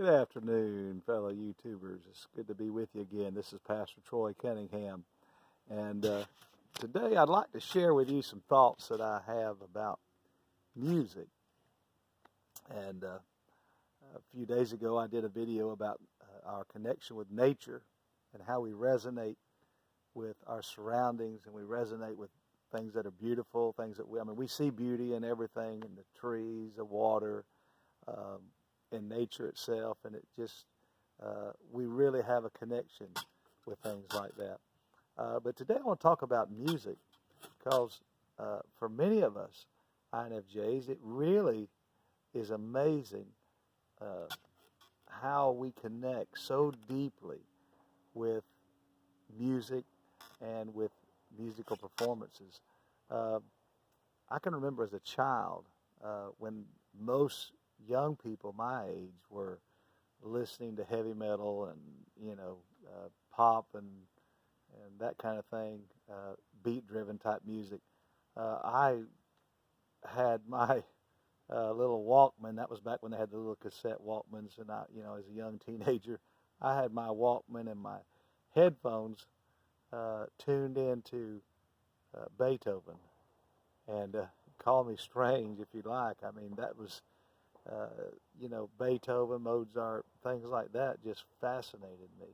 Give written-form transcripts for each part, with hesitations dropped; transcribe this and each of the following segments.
Good afternoon, fellow YouTubers. It's good to be with you again. This is Pastor Troy Cunningham. And today I'd like to share with you some thoughts that I have about music. And a few days ago I did a video about our connection with nature and how we resonate with our surroundings and we resonate with things that are beautiful, things that we see beauty in everything, in the trees, the water, in nature itself, and it just, we really have a connection with things like that. But today I want to talk about music because for many of us INFJs, it really is amazing how we connect so deeply with music and with musical performances. I can remember as a child when most young people my age were listening to heavy metal and pop and that kind of thing, beat-driven type music. I had my little Walkman. That was back when they had the little cassette Walkmans, and I, as a young teenager, I had my Walkman and my headphones tuned into Beethoven. And call me strange if you like. I mean, that was Beethoven, Mozart, things like that just fascinated me.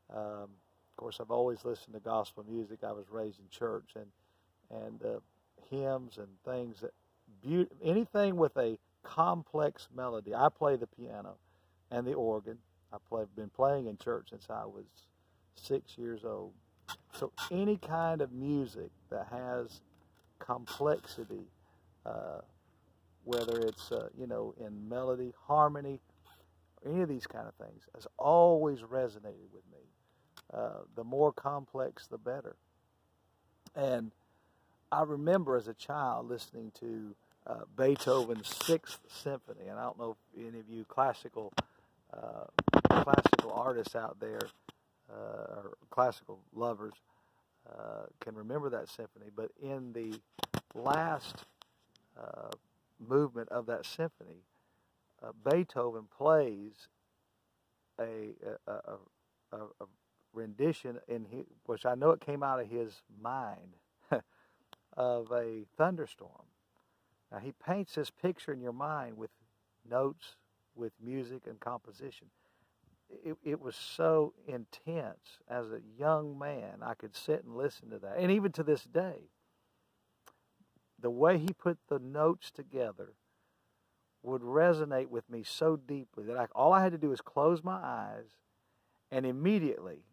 Of course, I've always listened to gospel music. I was raised in church, and hymns and things that anything with a complex melody. I play the piano and the organ. I've been playing in church since I was 6 years old. So any kind of music that has complexity, whether it's in melody, harmony, or any of these kind of things, has always resonated with me. The more complex, the better. And I remember as a child listening to Beethoven's Sixth Symphony, and I don't know if any of you classical artists out there or classical lovers can remember that symphony, but in the last movement of that symphony, Beethoven plays a rendition which I know it came out of his mind of a thunderstorm. Now he paints this picture in your mind with notes, with music and composition. It was so intense. As a young man, I could sit and listen to that. And even to this day, the way he put the notes together would resonate with me so deeply that all I had to do was close my eyes, and immediately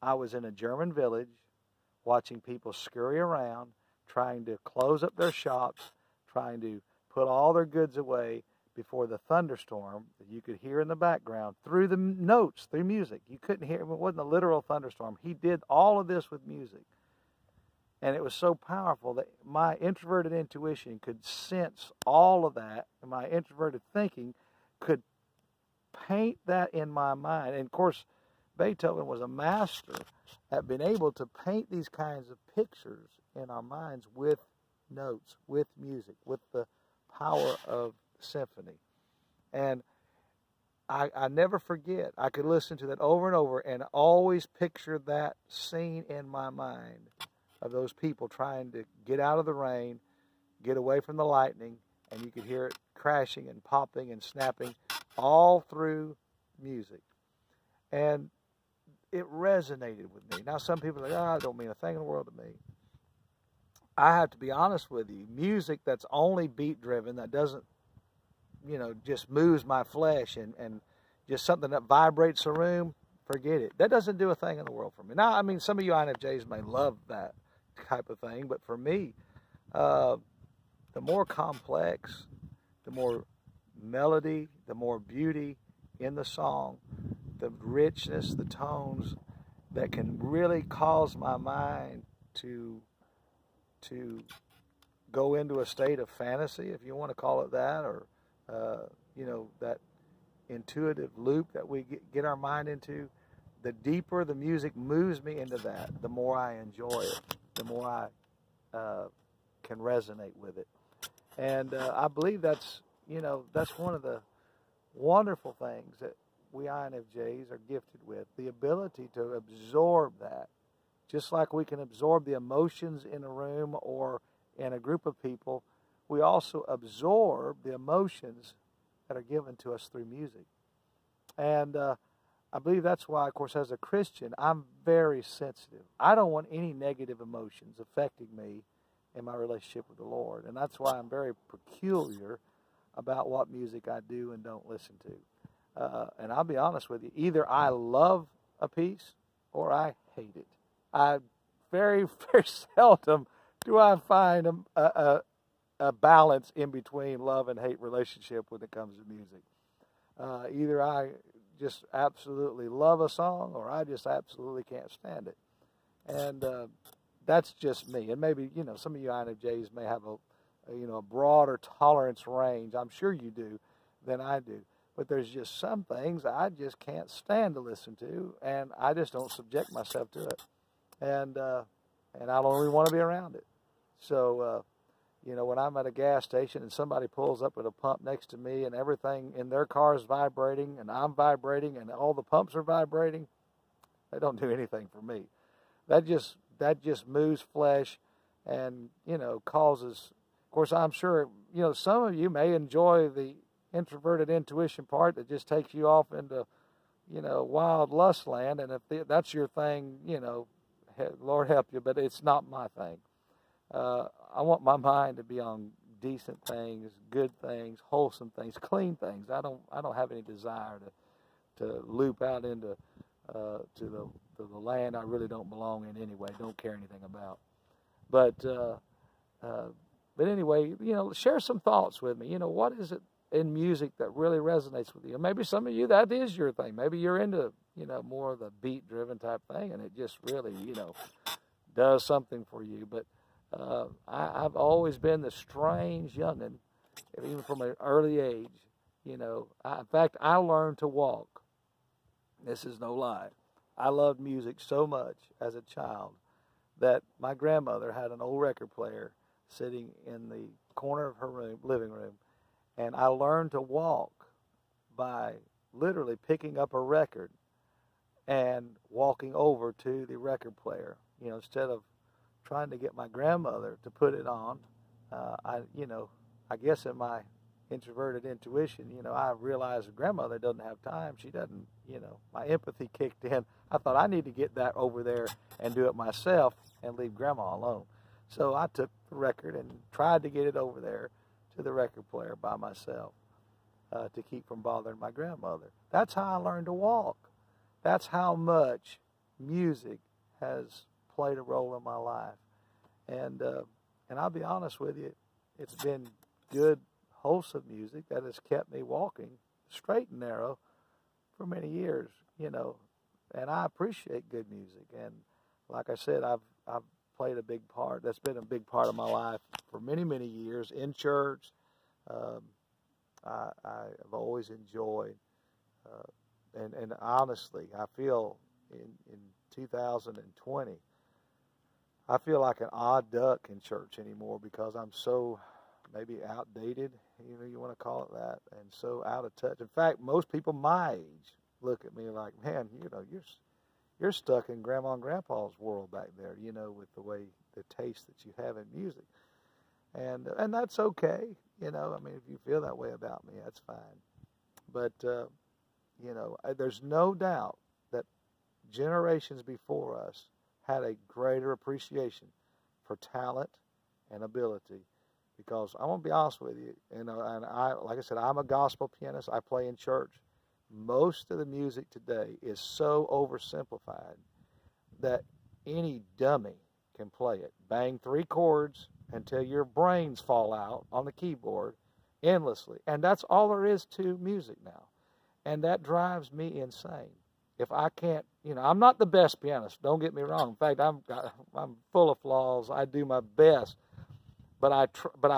I was in a German village watching people scurry around, trying to close up their shops, trying to put all their goods away before the thunderstorm that you could hear in the background through the notes, through music. You couldn't hear it. It wasn't a literal thunderstorm. He did all of this with music. And it was so powerful that my introverted intuition could sense all of that, and my introverted thinking could paint that in my mind. And of course, Beethoven was a master at being able to paint these kinds of pictures in our minds with notes, with music, with the power of symphony. And I never forget. I could listen to that over and over and always picture that scene in my mind of those people trying to get out of the rain, get away from the lightning, and you could hear it crashing and popping and snapping all through music. And it resonated with me. Now some people are like, it don't mean a thing in the world to me. I have to be honest with you. Music that's only beat driven, that doesn't just moves my flesh and just something that vibrates a room, forget it. That doesn't do a thing in the world for me. Now, I mean, some of you INFJs may love that type of thing, but for me, the more complex, the more melody, the more beauty in the song, the richness, the tones that can really cause my mind to go into a state of fantasy, if you want to call it that, or that intuitive loop that we get our mind into. The deeper the music moves me into that, the more I enjoy it, the more I can resonate with it. And I believe that's one of the wonderful things that we INFJs are gifted with, the ability to absorb that. Just like we can absorb the emotions in a room or in a group of people, we also absorb the emotions that are given to us through music. And I believe that's why, of course, as a Christian, I'm very sensitive. I don't want any negative emotions affecting me in my relationship with the Lord. And that's why I'm very peculiar about what music I do and don't listen to. And I'll be honest with you, either I love a piece or I hate it. I very, very seldom do I find a balance in between love and hate relationship when it comes to music. Either I just absolutely love a song or I just absolutely can't stand it. And that's just me. And maybe, some of you INFJs may have a broader tolerance range, I'm sure you do, than I do. But there's just some things I just can't stand to listen to, and I just don't subject myself to it. And I don't really want to be around it. So, when I'm at a gas station and somebody pulls up at a pump next to me and everything in their car is vibrating and I'm vibrating and all the pumps are vibrating, they don't do anything for me. That just moves flesh and, causes, of course, I'm sure, some of you may enjoy the introverted intuition part that just takes you off into, wild lust land. And if that's your thing, Lord help you, but it's not my thing. I want my mind to be on decent things, good things, wholesome things, clean things. I don't have any desire to loop out into to the land I really don't belong in anyway. Don't care anything about. But anyway, share some thoughts with me. What is it in music that really resonates with you? Maybe some of you, that is your thing. Maybe you're into more of the beat-driven type thing, and it just really does something for you. But I've always been the strange youngin', even from an early age. In fact, I learned to walk. This is no lie. I loved music so much as a child that my grandmother had an old record player sitting in the corner of her living room, and I learned to walk by literally picking up a record and walking over to the record player. Instead of trying to get my grandmother to put it on, I guess in my introverted intuition, I realized grandmother doesn't have time. She doesn't, my empathy kicked in. I thought I need to get that over there and do it myself and leave grandma alone. So I took the record and tried to get it over there to the record player by myself to keep from bothering my grandmother. That's how I learned to walk. That's how much music has played a role in my life. And I'll be honest with you, it's been good, wholesome music that has kept me walking straight and narrow for many years, and I appreciate good music. And like I said, I've played a big part. That's been a big part of my life for many, many years in church. I've always enjoyed, and honestly, I feel in 2020, I feel like an odd duck in church anymore because I'm so maybe outdated, you want to call it that, and so out of touch. In fact, most people my age look at me like, man, you're stuck in Grandma and Grandpa's world back there, with the way, the taste that you have in music. And that's okay, if you feel that way about me, that's fine. But, there's no doubt that generations before us had a greater appreciation for talent and ability. Because I want to be honest with you, and I, like I said, I'm a gospel pianist. I play in church. Most of the music today is so oversimplified that any dummy can play it. Bang 3 chords until your brains fall out on the keyboard endlessly. And that's all there is to music now. And that drives me insane. If I can't, I'm not the best pianist. Don't get me wrong. In fact, I'm full of flaws. I do my best. But I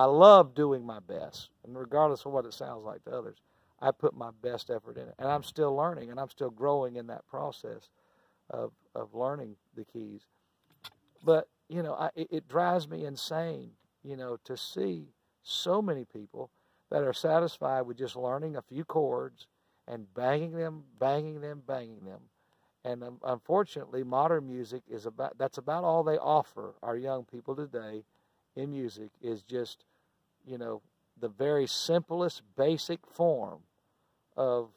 love doing my best, and regardless of what it sounds like to others, I put my best effort in it. And I'm still learning, and I'm still growing in that process of learning the keys. But, it drives me insane, to see so many people that are satisfied with just learning a few chords and banging them, banging them, banging them. And unfortunately, modern music that's about all they offer our young people today in music, is just, the very simplest, basic form of,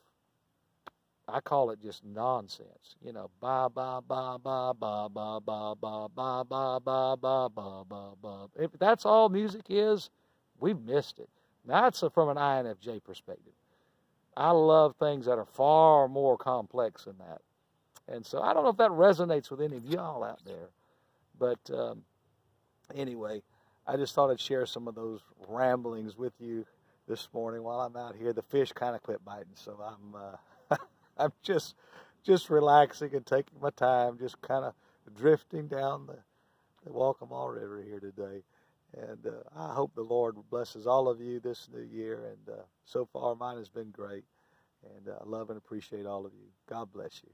I call it just nonsense. Ba ba ba ba ba ba ba ba ba ba ba ba ba ba ba. If that's all music is, we've missed it. Now, that's from an INFJ perspective. I love things that are far more complex than that. And so I don't know if that resonates with any of y'all out there. But anyway, I just thought I'd share some of those ramblings with you this morning while I'm out here. The fish kind of quit biting, so I'm just relaxing and taking my time, just kind of drifting down the Waccamaw River here today. And I hope the Lord blesses all of you this new year. And so far, mine has been great. And I love and appreciate all of you. God bless you.